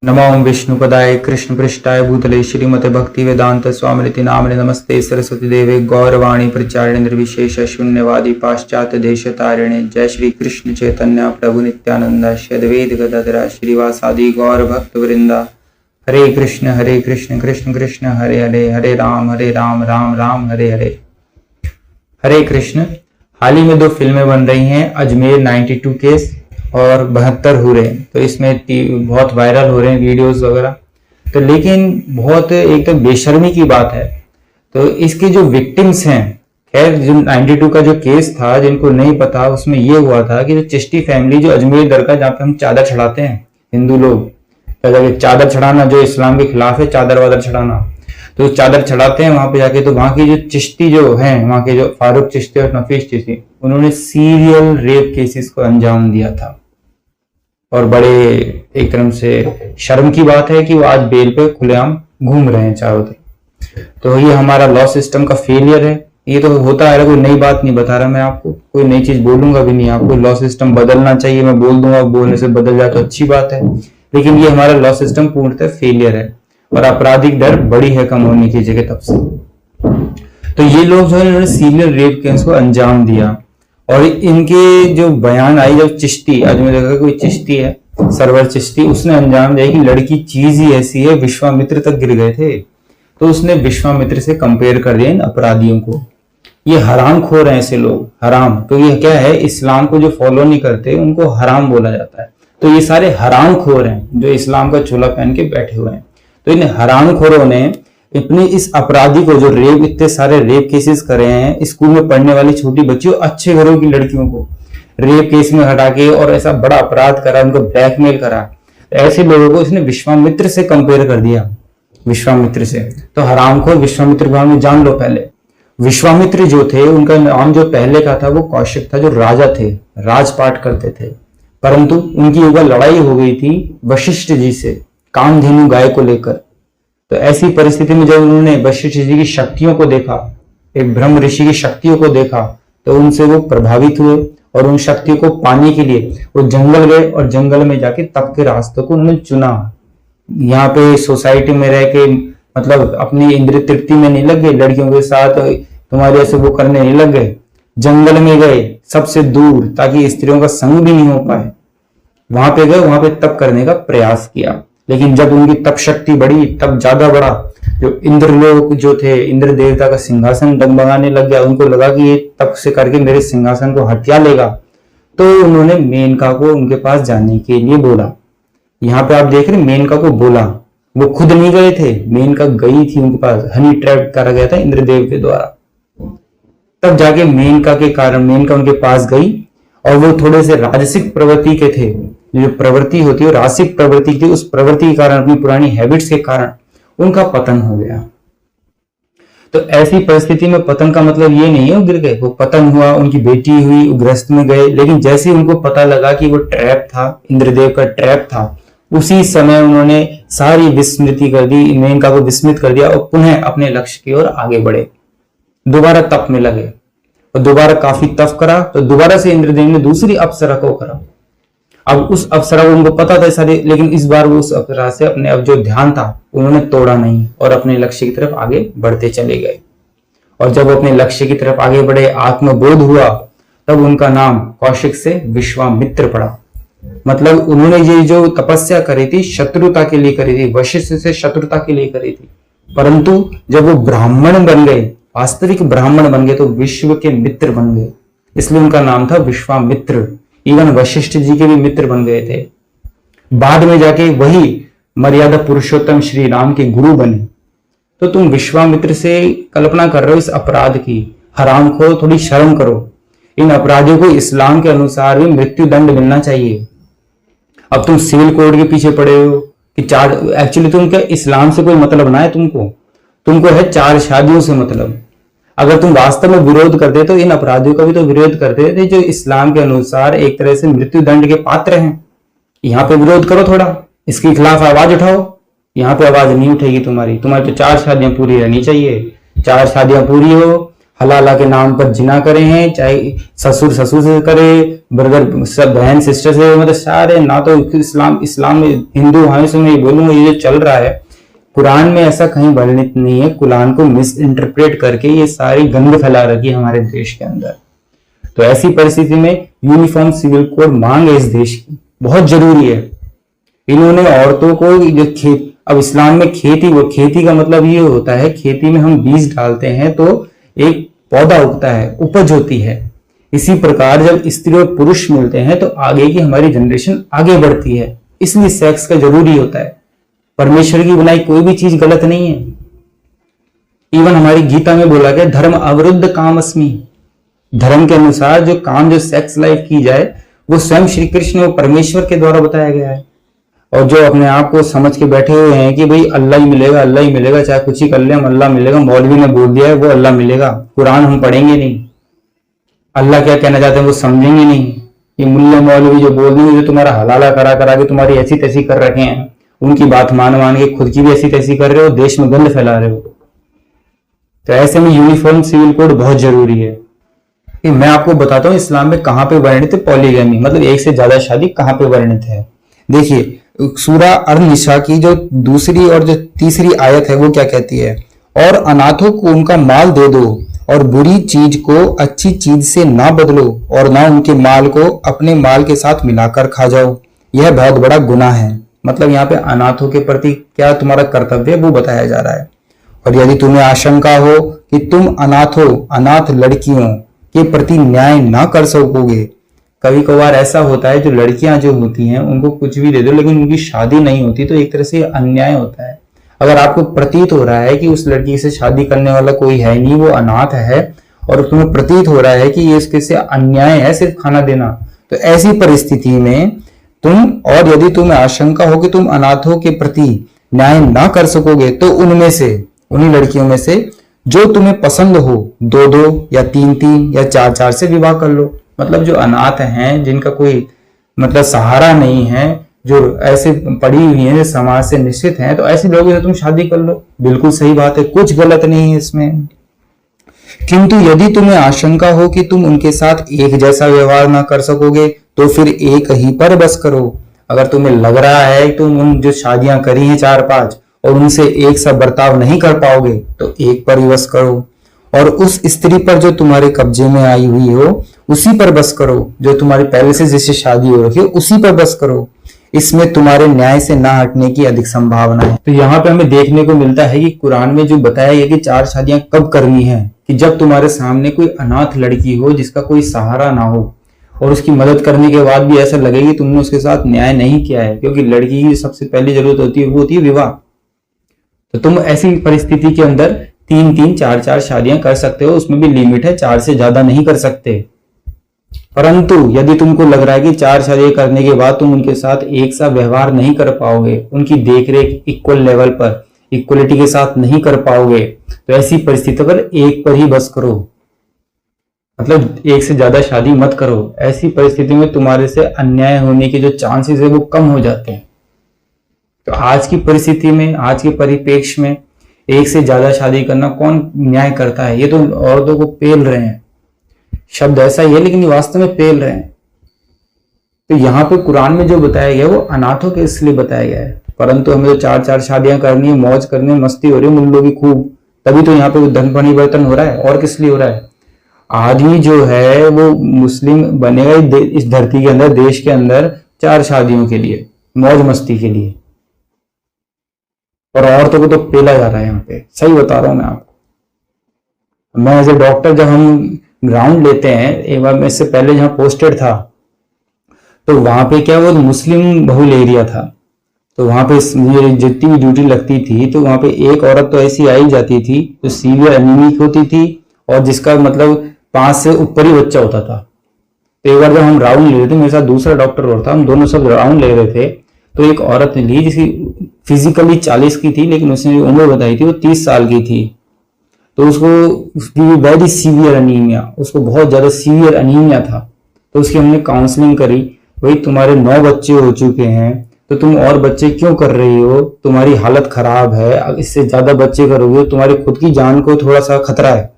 नमो विष्णुपदाय कृष्णपृष्ठाय भूतले श्रीमते भक्ति वेदांत स्वामिनिति नामिने नमस्ते सरस्वती देवे गौरवाणी प्रचारिणे निर्विशेष शून्यवादी पाश्चात्य देश तारिणे। जय श्री कृष्ण चैतन्य प्रभु नित्यानंदा श्री अद्वैत गदाधर श्रीवासादि गौर भक्त वृंदा। हरे कृष्ण कृष्ण कृष्ण हरे हरे, हरे राम राम राम हरे हरे। हरे कृष्ण। हाल ही में दो फिल्में बन रही हैं, अजमेर 92 केस और 72 हो रहे हैं। तो इसमें बहुत वायरल हो रहे हैं वीडियोस वगैरह। तो लेकिन बहुत एक तो बेशर्मी की बात है। तो इसके जो विक्टिम्स हैं, खैर जो 92 का जो केस था, जिनको नहीं पता, उसमें ये हुआ था कि जो चिश्ती फैमिली, जो अजमेर दरगाह जहाँ पे हम चादर चढ़ाते हैं हिंदू लोग, चादर चढ़ाना जो इस्लाम के खिलाफ है, चादर वादर चढ़ाना, तो चादर चढ़ाते हैं वहां पे जाके। तो वहां की जो चिश्ती जो हैं, वहां के जो फारूक चिश्ती और नफीस चिश्ती, उन्होंने सीरियल रेप केसेस को अंजाम दिया था। और बड़े एक तरह से शर्म की बात है कि वो आज बेल पे खुलेआम घूम रहे हैं चारों तरफ। तो ये हमारा लॉ सिस्टम का फेलियर है। ये तो होता है, कोई नई बात नहीं बता रहा मैं आपको, कोई नई चीज बोलूंगा भी नहीं आपको। लॉ सिस्टम बदलना चाहिए, मैं बोल दूंगा, बोलने से बदल जाए तो अच्छी बात है, लेकिन ये हमारा लॉ सिस्टम पूर्णतः फेलियर है और आपराधिक दर बड़ी है कम होने की जगह तब से। तो ये लोग जो है उन्होंने सीरियल रेप केस को अंजाम दिया। और इनके जो बयान आई, जब चिश्ती, आज मैं देखा कोई चिश्ती है, सरवर चिश्ती, उसने अंजाम दिया कि लड़की चीज ही ऐसी है, विश्वामित्र तक गिर गए थे। तो उसने विश्वामित्र से कंपेयर कर दिया इन अपराधियों को। ये हराम खोर हैं ऐसे लोग, हराम। तो ये क्या है, इस्लाम को जो फॉलो नहीं करते उनको हराम बोला जाता है। तो ये सारे हराम खोर हैं जो इस्लाम का चोला पहन के बैठे हुए हैं। तो इन हराम खोरों ने अपने इस अपराधी को, जो रेप, इतने सारे रेप केसेस करे हैं, स्कूल में पढ़ने वाली छोटी बच्चियों, अच्छे घरों की लड़कियों को रेप केस में हटा के और ऐसा बड़ा अपराध करा, उनको ब्लैकमेल करा। तो ऐसे लोगों को इसने विश्वामित्र से कंपेयर कर दिया, विश्वामित्र से। तो हरामखोर विश्वामित्र को हमें जान लो पहले। विश्वामित्र जो थे, उनका नाम जो पहले का था वो कौशिक था, जो राजा थे, राजपाट करते थे। परंतु उनकी एक बार लड़ाई हो गई थी वशिष्ठ जी से, कामधेनु गाय को लेकर। तो ऐसी परिस्थिति में जब उन्होंने वशिष्ठ जी की शक्तियों को देखा, एक ब्रह्म ऋषि की शक्तियों को देखा, तो उनसे वो प्रभावित हुए और उन शक्तियों को पाने के लिए वो जंगल गए और जंगल में जाके तप के रास्तों को उन्होंने चुना। यहाँ पे सोसाइटी में रह के, मतलब अपनी इंद्रिय तृप्ति में नहीं लग गए, लड़कियों के साथ तुम्हारे ऐसे वो करने नहीं लग गए। जंगल में गए सबसे दूर, ताकि स्त्रियों का संग भी नहीं हो पाए। वहां पे गए, वहां पे तप करने का प्रयास किया। लेकिन जब उनकी तप शक्ति बढ़ी, तब ज्यादा बढ़ा, जो इंद्रलोक जो थे, इंद्र देवता का सिंहासन डगमगाने लग गया। उनको लगा कि ये तप से करके मेरे सिंहासन को हत्या लेगा। तो उन्होंने मेनका को उनके पास जाने के लिए बोला। यहाँ पे आप देख रहे, मेनका को बोला, वो खुद नहीं गए थे, मेनका गई थी उनके पास। हनी ट्रैप करा गया था इंद्रदेव के द्वारा। तब जाके मेनका के कारण मेनका उनके पास गई, और वो थोड़े से राजसिक प्रवृत्ति के थे। जो प्रवृत्ति होती है रासिक प्रवृत्ति थी, उस प्रवृत्ति के कारण, अपनी पुरानी हैबिट्स के कारण उनका पतन हो गया। तो ऐसी परिस्थिति में पतन का मतलब ये नहीं है वो गिर गए, वो पतन हुआ, उनकी बेटी हुई, गृहस्थ में गए। लेकिन जैसे ही उनको पता लगा कि वो ट्रैप था, इंद्रदेव का ट्रैप था, उसी समय उन्होंने सारी विस्मृति कर दी, मेनका को विस्मित कर दिया और पुनः अपने लक्ष्य की ओर आगे बढ़े। दोबारा तप में लगे और दोबारा काफी तप करा। तो दोबारा से इंद्रदेव ने दूसरी अप्सरा को करा। अब उस अप्सरा को उनको पता था सारे, लेकिन इस बार वो उस अप्सरा से अपने अब जो ध्यान था उन्होंने तोड़ा नहीं और अपने लक्ष्य की तरफ आगे बढ़ते चले गए। और जब वो अपने लक्ष्य की तरफ आगे बढ़े, आत्मबोध हुआ, तब उनका नाम कौशिक से विश्वामित्र पड़ा। मतलब उन्होंने ये जो तपस्या करी थी, शत्रुता के लिए करी थी, वशिष्ठ से शत्रुता के लिए करी थी। परंतु जब वो ब्राह्मण बन गए, वास्तविक ब्राह्मण बन गए, तो विश्व के मित्र बन गए। इसलिए उनका नाम था विश्वामित्र। इवन वशिष्ठ जी के भी मित्र बन गए थे। बाद में जाके वही मर्यादा पुरुषोत्तम श्री राम के गुरु बने। तो तुम विश्वामित्र से कल्पना कर रहे हो इस अपराध की। हराम को थोड़ी शर्म करो। इन अपराधियों को इस्लाम के अनुसार भी मृत्यु दंड मिलना चाहिए। अब तुम सिविल कोड के पीछे पड़े हो कि एक्चुअली तुम क्या, इस्लाम से कोई मतलब ना है तुमको है 4 शादियों से मतलब। अगर तुम वास्तव में विरोध करते तो इन अपराधियों का भी तो विरोध करते थे, जो इस्लाम के अनुसार एक तरह से मृत्यु दंड के पात्र हैं। यहाँ पे विरोध करो थोड़ा, इसके खिलाफ आवाज उठाओ। यहाँ पे आवाज नहीं उठेगी तुम्हारी तो 4 शादियां पूरी रहनी चाहिए। 4 शादियां पूरी हो हलाला के नाम पर जिना करे हैं, चाहे ससुर से करे, ब्रदर सब बहन सिस्टर से, मतलब सारे ना तो इस्लाम में हिंदू भाइयों से मैं बोलूंगा ये जो चल रहा है कुरान में ऐसा कहीं वर्णित नहीं है। कुरान को मिस इंटरप्रेट करके ये सारी गंद फैला रखी है हमारे देश के अंदर। तो ऐसी परिस्थिति में यूनिफॉर्म सिविल कोड मांग है इस देश की, बहुत जरूरी है। इन्होंने औरतों को जो अब इस्लाम में खेती का मतलब ये होता है, खेती में हम बीज डालते हैं तो एक पौधा उगता है, उपज होती है। इसी प्रकार जब स्त्री और पुरुष मिलते हैं तो आगे की हमारी जनरेशन आगे बढ़ती है, इसलिए सेक्स का जरूरी होता है। परमेश्वर की बनाई कोई भी चीज गलत नहीं है। इवन हमारी गीता में बोला गया धर्म अवरुद्ध काम अस्मि, धर्म के अनुसार जो काम जो सेक्स लाइफ की जाए वो स्वयं श्री कृष्ण और परमेश्वर के द्वारा बताया गया है। और जो अपने आप को समझ के बैठे हुए हैं कि भाई अल्लाह ही मिलेगा, चाहे कुछ ही कर ले हम अल्लाह मिलेगा, मौलवी ने बोल दिया है वो अल्लाह मिलेगा, कुरान हम पढ़ेंगे नहीं, अल्लाह क्या कहना चाहते हैं वो समझेंगे नहीं। ये मुल्ला मौलवी जो बोल देंगे, जो तुम्हारा हलाला करा के तुम्हारी ऐसी तैसी कर रखे हैं, उनकी बात मान के खुद की भी ऐसी तैसी कर रहे हो, देश में गंद फैला रहे हो। तो ऐसे में यूनिफॉर्म सिविल कोड बहुत जरूरी है। मैं आपको बताता हूँ इस्लाम में कहाँ पे वर्णित है पॉलीगैमी, मतलब एक से ज्यादा शादी कहाँ पे वर्णित है। देखिए सूरा अर-निसा की जो दूसरी और जो तीसरी आयत है वो क्या कहती है, और अनाथों को उनका माल दे दो और बुरी चीज को अच्छी चीज से ना बदलो और ना उनके माल को अपने माल के साथ मिलाकर खा जाओ, यह बहुत बड़ा गुनाह है। मतलब यहाँ पे अनाथों के प्रति क्या तुम्हारा कर्तव्य है वो बताया जा रहा है। और यदि तुम्हें आशंका हो कि तुम अनाथ लड़कियों के प्रति न्याय ना कर सकोगे, कभी कभार ऐसा होता है जो लड़कियां जो होती हैं उनको कुछ भी दे दो लेकिन उनकी शादी नहीं होती, तो एक तरह से अन्याय होता है। अगर आपको प्रतीत हो रहा है कि उस लड़की से शादी करने वाला कोई है नहीं, वो अनाथ है, और तुम्हें प्रतीत हो रहा है कि ये इसके से अन्याय है सिर्फ खाना देना, तो ऐसी परिस्थिति में और यदि तुम्हें आशंका हो कि तुम अनाथों के प्रति न्याय ना कर सकोगे, तो उनमें से, उन्हीं लड़कियों में से जो तुम्हें पसंद हो, 2 या 3 या 4 से विवाह कर लो। मतलब जो अनाथ हैं, जिनका कोई मतलब सहारा नहीं है, जो ऐसे पड़ी हुई हैं, जो समाज से निश्चित हैं, तो ऐसे लोगों से तुम शादी कर लो, बिल्कुल सही बात है, कुछ गलत नहीं है इसमें। किंतु यदि तुम्हें आशंका हो कि तुम उनके साथ एक जैसा व्यवहार ना कर सकोगे, तो फिर एक ही पर बस करो। अगर तुम्हें लग रहा है कि तुम उन जो शादियां करी हैं 4-5 और उनसे एक सा बर्ताव नहीं कर पाओगे, तो एक पर ही बस करो। और उस स्त्री पर जो तुम्हारे कब्जे में आई हुई हो उसी पर बस करो, जो तुम्हारी पहले से जिससे शादी हो रखी हो उसी पर बस करो, इसमें तुम्हारे न्याय से ना हटने की अधिक संभावना है। तो यहाँ पे हमें देखने को मिलता है कि कुरान में जो बताया गया कि 4 शादियां कब करनी है, कि जब तुम्हारे सामने कोई अनाथ लड़की हो जिसका कोई सहारा ना हो, और उसकी मदद करने के बाद भी ऐसा लगे कि तुमने उसके साथ न्याय नहीं किया है, क्योंकि लड़की की सबसे पहली जरूरत होती है वो होती है विवाह। तो तुम ऐसी परिस्थिति के अंदर 3-3, 4-4 शादियां कर सकते हो, उसमें भी लिमिट है, 4 से ज्यादा नहीं कर सकते। परंतु यदि तुमको लग रहा है कि 4 शादियां करने के बाद तुम उनके साथ एक सा व्यवहार नहीं कर पाओगे, उनकी देखरेख इक्वल लेवल पर इक्वलिटी के साथ नहीं कर पाओगे, तो ऐसी परिस्थिति पर एक पर ही बस करो, मतलब एक से ज्यादा शादी मत करो। ऐसी परिस्थिति में तुम्हारे से अन्याय होने के जो चांसेस है वो कम हो जाते हैं। तो आज की परिस्थिति में, आज के परिप्रेक्ष्य में एक से ज्यादा शादी करना कौन न्याय करता है? ये तो औरतों को पेल रहे हैं, शब्द ऐसा ही है लेकिन वास्तव में पेल रहे हैं। तो यहाँ पे कुरान में जो बताया गया वो अनाथों के इसलिए बताया गया है, परंतु हमें तो 4-4 शादियां करनी है, मौज करनी है, मस्ती हो रही है मुल्लों की खूब, तभी तो यहाँ पे धन परिवर्तन हो रहा है। और किस लिए हो रहा है? आदमी जो है वो मुस्लिम बनेगा इस धरती के अंदर, देश के अंदर 4 शादियों के लिए, मौज मस्ती के लिए, और औरतों को तो पेला जा रहा है यहाँ पे। सही बता रहा हूं मैं आपको। मैं एज ए डॉक्टर जब हम ग्राउंड लेते हैं, एक बार मैं इससे पहले जहां पोस्टेड था तो वहां पे क्या वो मुस्लिम बहुल एरिया था, तो वहां पे मुझे जितनी भी ड्यूटी लगती थी तो वहां पे एक औरत तो ऐसी आई जाती थी जो सीवियर एनीमिक होती थी और जिसका मतलब 5 से ऊपर ही बच्चा होता था। तो एक बार जब हम राउंड ले रहे थे, मेरे साथ दूसरा डॉक्टर और था, हम दोनों सब राउंड ले रहे थे, तो एक औरत ने ली जिसकी फिजिकली 40 की थी लेकिन उसने जो उम्र बताई थी वो 30 साल की थी। तो उसको वेरी सीवियर अनीमिया, उसको बहुत ज्यादा सीवियर अनीमिया था। तो उसकी हमने काउंसलिंग करी, भाई तुम्हारे 9 बच्चे हो चुके हैं तो तुम और बच्चे क्यों कर रही हो, तुम्हारी हालत खराब है, इससे ज्यादा बच्चे करोगे तुम्हारी खुद की जान को थोड़ा सा खतरा है,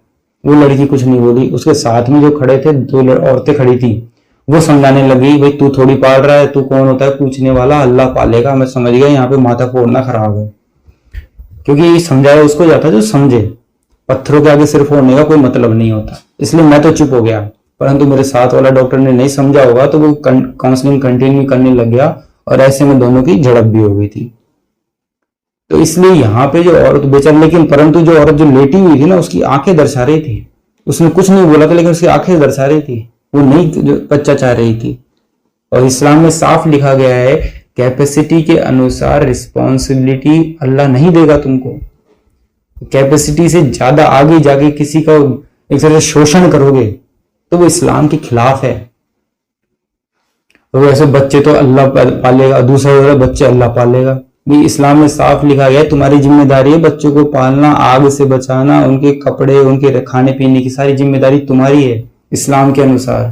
वो लड़की कुछ नहीं बोली। उसके साथ में जो खड़े थे 2 औरतें खड़ी थी, वो समझाने लगी, भाई तू थोड़ी पाल रहा है, तू कौन होता है पूछने वाला, अल्लाह पालेगा। मैं समझ गया यहाँ पे माथा फोड़ना खराब है, क्योंकि समझाया उसको जाता है जो समझे। पत्थरों के आगे सिर फोड़ने का कोई मतलब नहीं होता, इसलिए मैं तो चुप हो गया। परंतु मेरे साथ वाला डॉक्टर ने नहीं समझा होगा, तो वो काउंसलिंग कंटिन्यू करने लग गया और ऐसे में दोनों की झड़प भी हो गई थी। तो इसलिए यहाँ पे जो औरत बेचारी, लेकिन परंतु जो औरत जो लेटी हुई थी ना, उसकी आंखें दर्शा रही थी। उसने कुछ नहीं बोला था, लेकिन उसकी आंखें दर्शा रही थी, वो नहीं जो बच्चा चाह रही थी। और इस्लाम में साफ लिखा गया है, कैपेसिटी के अनुसार रिस्पॉन्सिबिलिटी अल्लाह नहीं देगा तुमको। कैपेसिटी से ज्यादा आगे जाके किसी का एक तरह से शोषण करोगे तो वो इस्लाम के खिलाफ है। तो ऐसे बच्चे तो अल्लाह पालेगा, दूसरा बच्चे अल्लाह पालेगा। भी इस्लाम में साफ लिखा गया है, तुम्हारी जिम्मेदारी है बच्चों को पालना, आग से बचाना, उनके कपड़े, उनके खाने पीने की सारी जिम्मेदारी तुम्हारी है इस्लाम के अनुसार।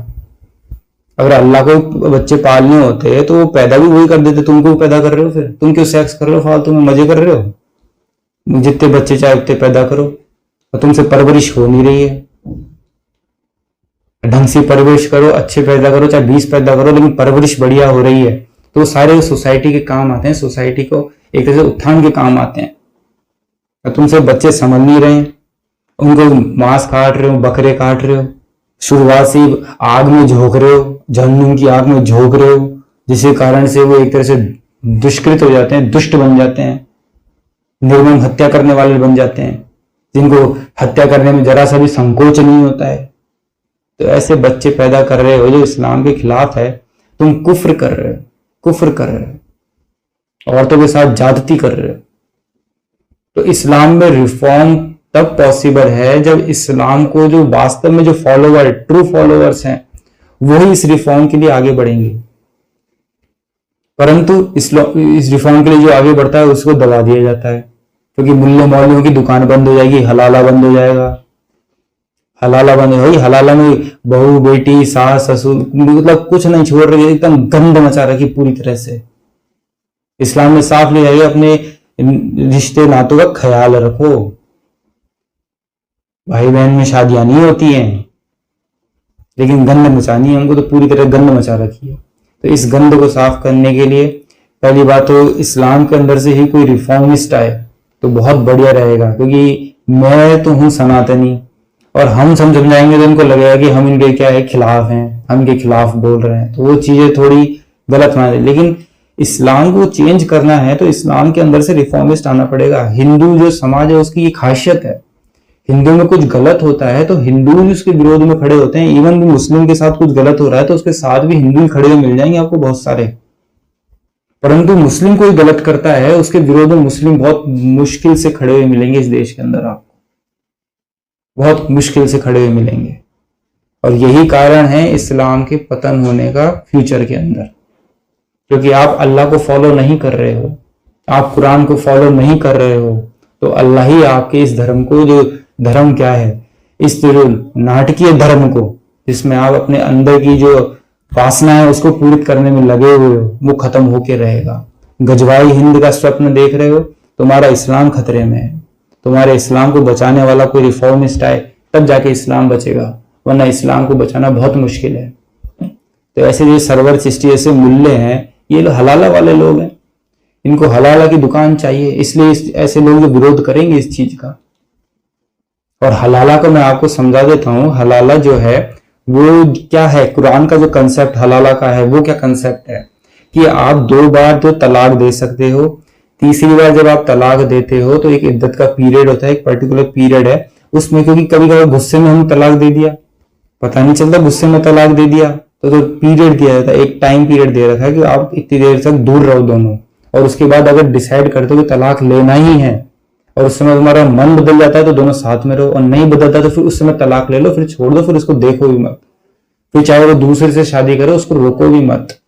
अगर अल्लाह को बच्चे पालने होते तो वो पैदा भी वही कर देते, तुमको पैदा कर रहे हो, फिर तुम क्यों सेक्स कर रहे हो, फालतू में मजे कर रहे हो। जितने बच्चे चाहे उतने पैदा करो, और तुमसे परवरिश हो नहीं रही है। ढंग से परवरिश करो, अच्छे पैदा करो, चाहे 20 पैदा करो, लेकिन परवरिश बढ़िया हो रही है तो वो सारे सोसाइटी के काम आते हैं, सोसाइटी को एक तरह से उत्थान के काम आते हैं। और तुमसे बच्चे समझ नहीं रहे हैं, उनको मांस काट रहे हो, बकरे काट रहे हो, शुरुआत से आग में झोंक रहे हो, जहन्नुम की आग में झोंक रहे हो, जिसके कारण से वो एक तरह से दुष्कृत हो जाते हैं, दुष्ट बन जाते हैं, निर्मम हत्या करने वाले बन जाते हैं, जिनको हत्या करने में जरा सा भी संकोच नहीं होता है। तो ऐसे बच्चे पैदा कर रहे हो जो इस्लाम के खिलाफ है। तुम कुफ्र कर रहे हो, कुफ्र कर रहे हो, औरतों के साथ ज्यादती कर रहे हो। तो इस्लाम में रिफॉर्म तब पॉसिबल है जब इस्लाम को जो वास्तव में जो फॉलोवर, ट्रू फॉलोअर्स हैं, वही इस रिफॉर्म के लिए आगे बढ़ेंगे। परंतु इस रिफॉर्म के लिए जो आगे बढ़ता है उसको दबा दिया जाता है, क्योंकि मुल्ले मौलवियों की दुकान बंद हो जाएगी, हलाला बंद हो जाएगा। हलाला बंद हो, हलाला में बहू बेटी सास ससुर मतलब कुछ नहीं छोड़ रही, एकदम गंद मचा रखी पूरी तरह से। इस्लाम में साफ लिखा है अपने रिश्ते नातों का ख्याल रखो। भाई बहन में शादियां नहीं होती हैं, लेकिन गंद मचानी है हमको, तो पूरी तरह गंद मचा रखी है। तो इस गंद को साफ करने के लिए पहली बात तो इस्लाम के अंदर से ही कोई रिफॉर्मिस्ट आए तो बहुत बढ़िया रहेगा, क्योंकि मैं तो हूं सनातनी और हम समझाएंगे तो इनको लगेगा कि हम इनके क्या है खिलाफ हैं, हम इनके खिलाफ बोल रहे हैं, तो वो चीजें थोड़ी गलत मान। लेकिन इस्लाम को चेंज करना है तो इस्लाम के अंदर से रिफॉर्मिस्ट आना पड़ेगा। हिंदू जो समाज है उसकी ये खासियत है, हिंदू में कुछ गलत होता है तो हिंदू भी उसके विरोध में खड़े होते हैं। इवन भी मुस्लिम के साथ कुछ गलत हो रहा है तो उसके साथ भी हिंदू खड़े हुए मिल जाएंगे आपको बहुत सारे। परंतु मुस्लिम कोई गलत करता है उसके विरोध में मुस्लिम बहुत मुश्किल से खड़े हुए मिलेंगे। इस देश के अंदर आपको बहुत मुश्किल से खड़े हुए मिलेंगे, और यही कारण है इस्लाम के पतन होने का फ्यूचर के अंदर, क्योंकि आप अल्लाह को फॉलो नहीं कर रहे हो, आप कुरान को फॉलो नहीं कर रहे हो, तो अल्लाह ही आपके इस धर्म को, जो धर्म क्या है, इस नाटकीय धर्म को जिसमें आप अपने अंदर की जो वासना है उसको पूरी करने में लगे हुए हो, वो खत्म होके रहेगा। गजवाई हिंद का स्वप्न देख रहे हो, तुम्हारा इस्लाम खतरे में है। तुम्हारे इस्लाम को बचाने वाला कोई रिफॉर्मिस्ट आए तब जाके इस्लाम बचेगा, वरना इस्लाम को बचाना बहुत मुश्किल है। तो ऐसे जो सरवर चिश्ती ऐसे मुल्ले हैं, ये हलाला वाले लोग हैं, इनको हलाला की दुकान चाहिए, इसलिए ऐसे लोग विरोध करेंगे इस चीज का। और हलाला को मैं आपको समझा देता हूं, हलाला जो है वो क्या है, कुरान का जो कंसेप्ट हलाला का है वो क्या कंसेप्ट है कि आप 2 बार तो तलाक दे सकते हो, तीसरी बार जब आप तलाक देते हो तो एक इद्दत का पीरियड होता है, एक पर्टिकुलर पीरियड है उसमें, क्योंकि कभी कभी गुस्से में हम तलाक दे दिया, पता नहीं चलता गुस्से में तलाक दे दिया, तो पीरियड दिया जाता है, एक टाइम पीरियड दे रखा है कि आप इतनी देर तक दूर रहो दोनों, और उसके बाद अगर डिसाइड करते हो कि तलाक लेना ही है और उस समय तुम्हारा मन बदल जाता है तो दोनों साथ में रहो, और नहीं बदलता तो फिर उस समय तलाक ले लो, फिर छोड़ दो, फिर उसको देखो भी मत, फिर चाहे वो दूसरे से शादी करे उसको रोको भी मत।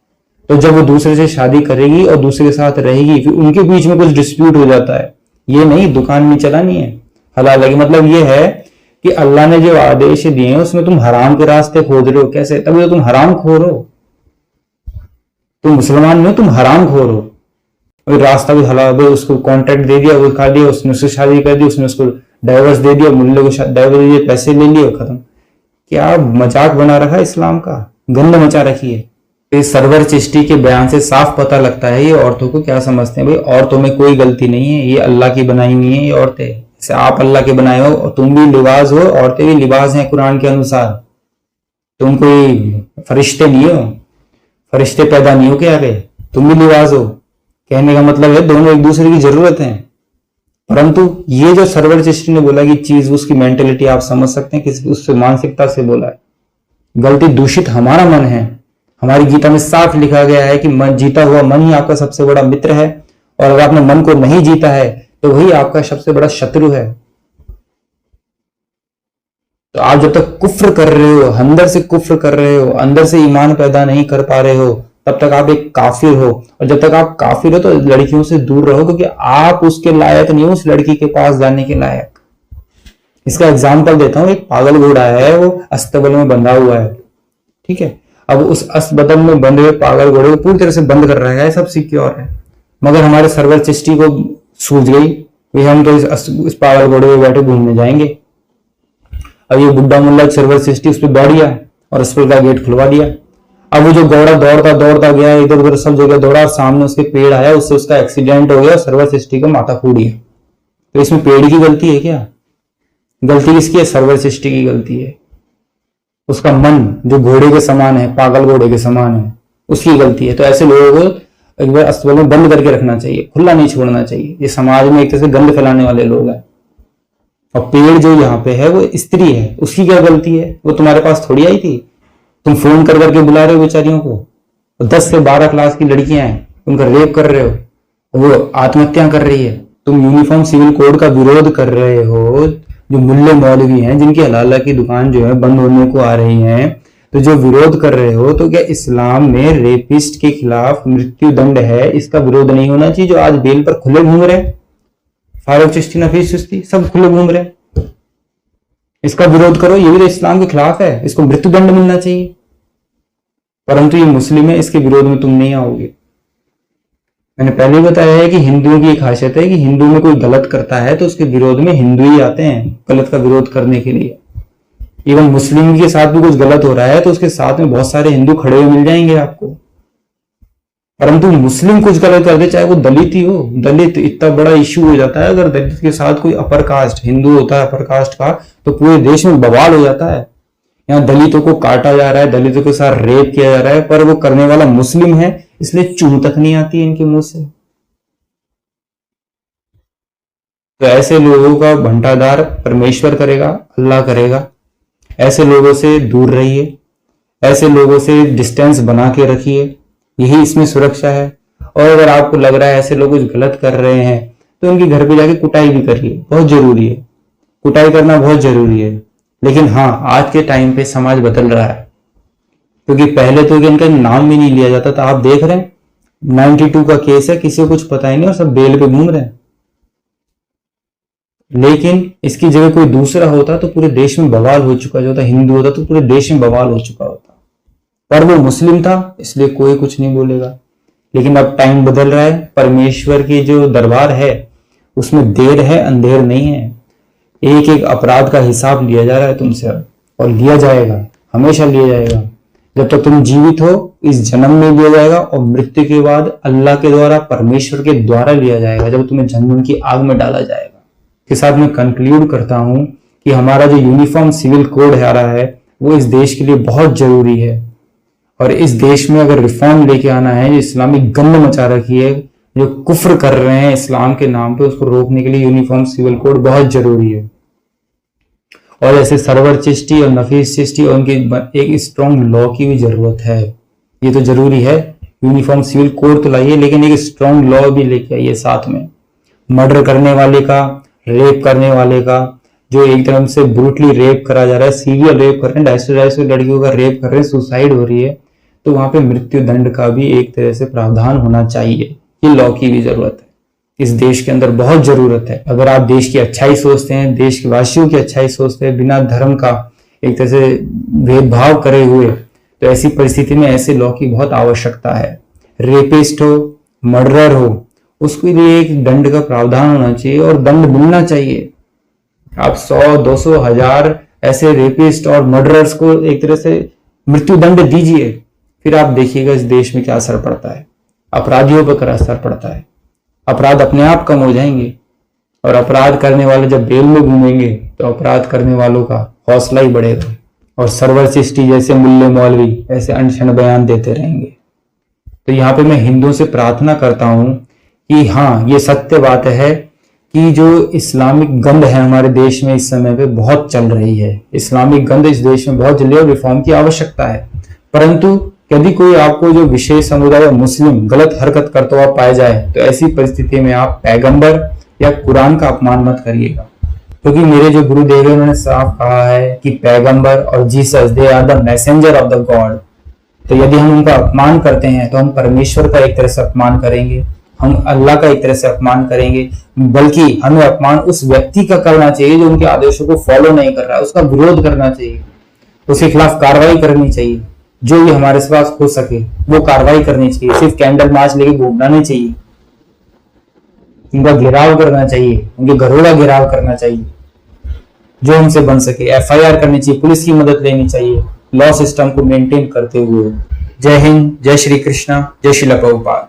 तो जब वो दूसरे से शादी करेगी और दूसरे के साथ रहेगी, फिर उनके बीच में कुछ डिस्प्यूट हो जाता है, ये नहीं दुकान नहीं चलानी है। हलाल की मतलब ये है कि अल्लाह ने जो आदेश दिए हैं उसमें तुम हराम के रास्ते खोज रहे हो, कैसे, तभी तो तुम हराम खोर हो, तुम मुसलमान नहीं हो, तुम हराम खोर हो। रास्ता भी हलाल, उसको कॉन्ट्रैक्ट दे दिया, वो खा दिया, उसने उससे शादी कर दी, उसने उसको डाइवर्स दे दिया, मुल्ले को डाइवर्स दे दिया, पैसे ले लिए, खत्म। क्या मजाक बना रखा है इस्लाम का, गंद मचा रखी है। तो इस सरवर चिश्ती के बयान से साफ पता लगता है ये औरतों को क्या समझते हैं। भाई औरतों में कोई गलती नहीं है, ये अल्लाह की बनाई हुई है ये औरतें। जैसे आप अल्लाह के बनाए हो और तुम भी लिबास हो, औरतें भी लिबास हैं कुरान के अनुसार। तुम कोई फरिश्ते नहीं हो, फरिश्ते पैदा नहीं हो क्या गए, तुम भी लिबास हो। कहने का मतलब है दोनों एक दूसरे की जरूरत है। परंतु ये जो सरवर चिश्ती ने बोला कि चीज, उसकी मेंटेलिटी आप समझ सकते हैं किस उस मानसिकता से बोला है। गलती दूषित हमारा मन है। हमारी गीता में साफ लिखा गया है कि मन, जीता हुआ मन ही आपका सबसे बड़ा मित्र है, और अगर आपने मन को नहीं जीता है तो वही आपका सबसे बड़ा शत्रु है। तो आप जब तक कुफ्र कर रहे हो, अंदर से कुफ्र कर रहे हो, अंदर से ईमान पैदा नहीं कर पा रहे हो, तब तक आप एक काफिर हो। और जब तक आप काफिर हो तो लड़कियों से दूर रहो, क्योंकि आप उसके लायक नहीं हो उस लड़की के पास जाने के लायक। इसका एग्जाम्पल देता हूं। एक पागल घोड़ा है, वो अस्तबल में बंधा हुआ है, ठीक है। अब उस अस्तबल में बंधे हुए पागल घोड़े को पूरी तरह से बंद कर रखा है, सब सिक्योर है। मगर हमारे सरवर चिश्ती को सूझ गई कि हम तो इस पागल घोड़े पे बैठे घूमने जाएंगे। अब ये बुड्ढा मुल्ला सरवर चिश्ती उस पर बैठ गया और अस्पताल का गेट खुलवा दिया। अब वो जो घोड़ा दौड़ता दौड़ता गया, इधर उधर सब जगह दौड़ा, सामने उसके पेड़ आया, उससे उसका एक्सीडेंट हो गया, सरवर चिश्ती का माथा फूट गया। तो इसमें पेड़ की गलती है क्या? गलती किसकी है? सरवर चिश्ती की गलती है। उसका मन जो घोड़े के समान है, पागल घोड़े के समान है, उसकी गलती है। तो ऐसे लोगों को एक बार अस्पताल में बंद करके रखना चाहिए, खुला नहीं छोड़ना चाहिए। ये समाज में एक तरह से गंद फैलाने वाले लोग हैं। और पेड़ जो यहाँ पे है वो स्त्री है, उसकी क्या गलती है? वो तुम्हारे पास थोड़ी आई थी, तुम फोन कर करके बुला रहे हो बेचारियों को। 10 से 12 क्लास की लड़कियां हैं, उनका रेप कर रहे हो, वो आत्महत्या कर रही है। तुम यूनिफॉर्म सिविल कोड का विरोध कर रहे हो। जो मुल्ले मौलवी हैं, जिनकी हलाला की दुकान जो है बंद होने को आ रही है, तो जो विरोध कर रहे हो, तो क्या इस्लाम में रेपिस्ट के खिलाफ मृत्यु दंड है? इसका विरोध नहीं होना चाहिए? जो आज बेल पर खुले घूम रहे हैं, फारूक चिश्ती, नफीस चिश्ती, सब खुले घूम रहे हैं, इसका विरोध करो। ये भी तो इस्लाम के खिलाफ है, इसको मृत्यु दंड मिलना चाहिए। परंतु ये मुस्लिम है, इसके विरोध में तुम नहीं आओगे। मैंने पहले बताया है कि हिंदुओं की एक खासियत है कि हिंदू में कोई गलत करता है तो उसके विरोध में हिंदू ही आते हैं गलत का विरोध करने के लिए। इवन मुस्लिम के साथ भी कुछ गलत हो रहा है तो उसके साथ में बहुत सारे हिंदू खड़े हुए मिल जाएंगे आपको। परंतु मुस्लिम कुछ गलत कर दे, चाहे वो दलित ही हो, दलित इतना बड़ा इश्यू हो जाता है। अगर दलित के साथ कोई अपर कास्ट हिंदू होता है, अपर कास्ट का, तो पूरे देश में बवाल हो जाता है। यहाँ दलितों को काटा जा रहा है, दलितों के साथ रेप किया जा रहा है, पर वो करने वाला मुस्लिम है, इसलिए चूं तक नहीं आती है इनके मुंह से। तो ऐसे लोगों का भंडादार परमेश्वर करेगा, अल्लाह करेगा। ऐसे लोगों से दूर रहिए, ऐसे लोगों से डिस्टेंस बना के रखिए, यही इसमें सुरक्षा है। और अगर आपको लग रहा है ऐसे लोग कुछ गलत कर रहे हैं तो उनके घर पे जाके कुटाई भी करिए, बहुत जरूरी है। कुटाई करना बहुत जरूरी है। लेकिन हाँ, आज के टाइम पे समाज बदल रहा है, क्योंकि पहले तो इनका नाम भी नहीं लिया जाता था। आप देख रहे हैं 92 का केस है, किसी को कुछ पता ही नहीं और सब बेल पे घूम रहे हैं। लेकिन इसकी जगह कोई दूसरा होता तो पूरे देश में बवाल हो चुका होता, हिंदू होता तो पूरे देश में बवाल हो चुका होता। पर वो मुस्लिम था, इसलिए कोई कुछ नहीं बोलेगा। लेकिन अब टाइम बदल रहा है, परमेश्वर की जो दरबार है उसमें देर है, अंधेर नहीं है। एक एक अपराध का हिसाब लिया जा रहा है तुमसे अब, और लिया जाएगा, हमेशा लिया जाएगा। जब तक तुम जीवित हो इस जन्म में लिया जाएगा, और मृत्यु के बाद अल्लाह के द्वारा, परमेश्वर के द्वारा लिया जाएगा, जब तुम्हें जहन्नुम की आग में डाला जाएगा। के साथ मैं कंक्लूड करता हूं कि हमारा जो यूनिफॉर्म सिविल कोड आ रहा है वो इस देश के लिए बहुत जरूरी है। और इस देश में अगर रिफॉर्म लेके आना है, जो इस्लामिक गंद मचा रखी है, जो कुफ्र कर रहे हैं इस्लाम के नाम पे, उसको रोकने के लिए यूनिफॉर्म सिविल कोड बहुत जरूरी है। और ऐसे सरवर चिश्ती और नफीस चिश्ती और उनकी एक स्ट्रॉन्ग लॉ की भी जरूरत है। ये तो जरूरी है, यूनिफॉर्म सिविल कोड तो लाइए, लेकिन एक स्ट्रॉन्ग लॉ भी लेके आइए साथ में। मर्डर करने वाले का, रेप करने वाले का, जो एक तरह से ब्रूटली रेप करा जा रहा है, सीवियर रेप कर रहे हैं, 250 लड़कियों का रेप कर रहे हैं, सुसाइड हो रही है, तो वहां पे मृत्यु दंड का भी एक तरह से प्रावधान होना चाहिए। ये लॉ की भी जरूरत है, इस देश के अंदर बहुत जरूरत है। अगर आप देश की अच्छाई सोचते हैं, देश के वासियों की अच्छाई सोचते हैं, बिना धर्म का एक तरह से भेदभाव करे हुए, तो ऐसी परिस्थिति में ऐसे लॉ की बहुत आवश्यकता है। रेपिस्ट हो, मर्डरर हो, उसके लिए एक दंड का प्रावधान होना चाहिए और दंड मिलना चाहिए। आप 100, 200, 1000 ऐसे रेपिस्ट और मर्डरर्स को एक तरह से मृत्यु दंड दीजिए, फिर आप देखिएगा इस देश में क्या असर पड़ता है, अपराधियों पर क्या असर पड़ता है। अपराध अपने आप कम हो जाएंगे, और अपराध करने वाले जब बेल में घूमेंगे तो अपराध करने वालों का हौसला ही बढ़ेगा, और सरवर सृष्टि जैसे मुल्ले मौलवी ऐसे अनशन बयान देते रहेंगे। तो यहाँ पे मैं हिंदुओं से प्रार्थना करता हूं कि हाँ, ये सत्य बात है कि जो इस्लामिक गंध है हमारे देश में इस समय पे बहुत चल रही है। इस्लामिक गंध इस देश में बहुत जल्दी और रिफॉर्म की आवश्यकता है। परंतु यदि कोई आपको जो विशेष समुदाय या मुस्लिम गलत हरकत करता हुआ पाया जाए तो ऐसी परिस्थिति में आप पैगंबर या कुरान का अपमान मत करिएगा, क्योंकि मेरे जो गुरुदेव है उन्होंने साफ कहा है कि पैगंबर और Jesus they are the messenger of the god. तो यदि हम उनका अपमान करते हैं तो हम परमेश्वर का एक तरह से अपमान करेंगे, हम अल्लाह का एक तरह से अपमान करेंगे, बल्कि हमें अपमान उस व्यक्ति का करना चाहिए जो उनके आदेशों को फॉलो नहीं कर रहा है, उसका विरोध करना चाहिए, उसके खिलाफ कार्रवाई करनी चाहिए, जो भी हमारे पास हो सके वो कार्रवाई करनी चाहिए। सिर्फ कैंडल मार्च लेके घूमना नहीं चाहिए, उनका घेराव करना चाहिए, उनके घरों का घेराव करना चाहिए, जो हमसे बन सके FIR करनी चाहिए, पुलिस की मदद लेनी चाहिए, लॉ सिस्टम को मेंटेन करते हुए। जय हिंद, जय श्री कृष्णा, जय श्रील प्रभुपाद।